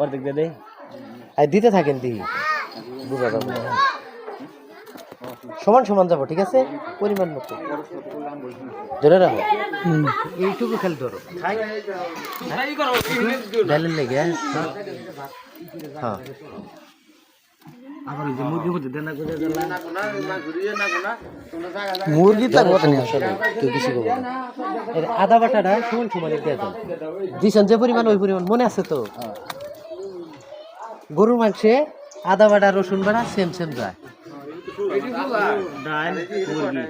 অর্ধেক দিয়ে দেই আর দিতে থাকেন দি বুঝা যাবে সমান সমান যাবো ঠিক আছে পরিমাণ মতো ধরে রাখো এইটুকু খেল ধরো ডালের লেগে হ্যাঁ আবার যে মুরগি মধ্যে দেনা করে মুরগি তো কথা নেই আসলে কেউ কিছু করবো না এর আদা বাটাটা সমান সমান দিয়ে দেন দিছেন যে পরিমাণ ওই পরিমাণ মনে আছে তো গরুর মাংসে আদা বাটা রসুন বাটা সেম সেম যায় ডাল মুরগি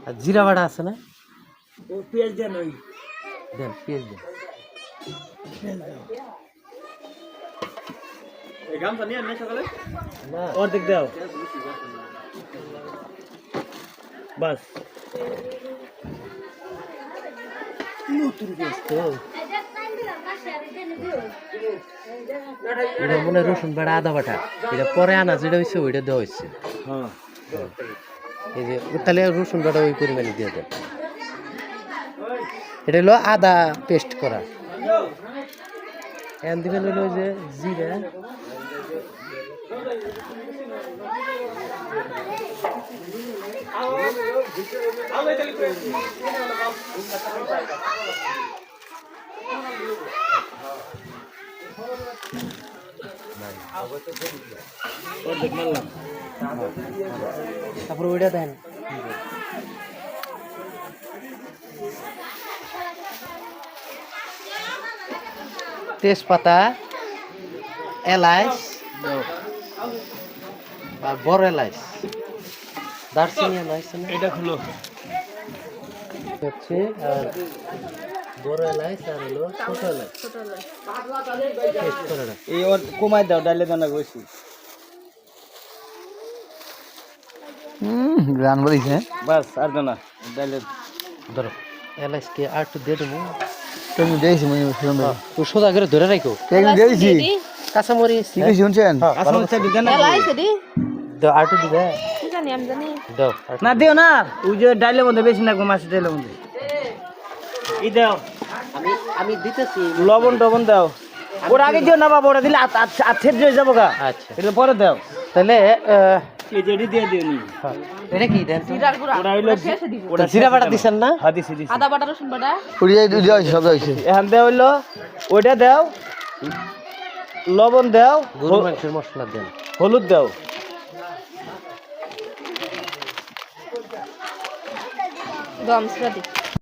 আর জিরা বাটা আছে না পেঁয়াজ দেন ওই দেন পেঁয়াজ দেন না অর্ধেক দাও বাস তো এটা মনে হয় রসুন বাটা আদা বাটা এটা পরে আনা যেটা হয়েছে ওইটা দেওয়া হয়েছে হ্যাঁ এই যে তাহলে রসুন বাটা ওই পরিমাণে দিয়ে দেন এটা হলো আদা পেস্ট করা এন দিবেন হলো যে জিরা অর্ধেক মারলাম তারপর ওইটা দেন তেজপাতা এলাচ আর বড় এলাচ দারচিনি এলাচ না এটা খুলো হচ্ছে আর বড় এলাচ আর হলো ছোট এলাচ পেস্ট করে রাখ। এই ওর কমাই দাও ডালে দানা কইছি গান বলিছে বাস আর দানা ডালে ধরো এলাচকে আর একটু দিয়ে দেবো তুমি দিয়েছি মনে সুন্দর তো সোজা করে ধরে রাখো কেন দিয়েছি কাঁচামরিচ কি কি শুনছেন আসল চাবি দেন না দাও আর একটু দিবে দাও না দিও না ওই যে ডালের মধ্যে বেশি না মাছ ডালের মধ্যে এই দাও আমি আমি দিতেছি লবণ টবণ দাও ওর আগে দিও না বাবা ওরা দিলে আচ্ছেদ হয়ে যাবো গা আচ্ছা এটা পরে দাও তাহলে এই যে দিয়ে দিও নি এটা কি দেন ওরা হইলো ওটা জিরা বাটা দিছেন না হ্যাঁ দিছি দিছি আদা বাটা রসুন বাটা ওই দিয়েছি সব দিয়েছি এখান দেওয়া হইলো ওইটা দাও লবণ দাও গরু মাংসের মশলা দেন হলুদ দাও গম সুরা দি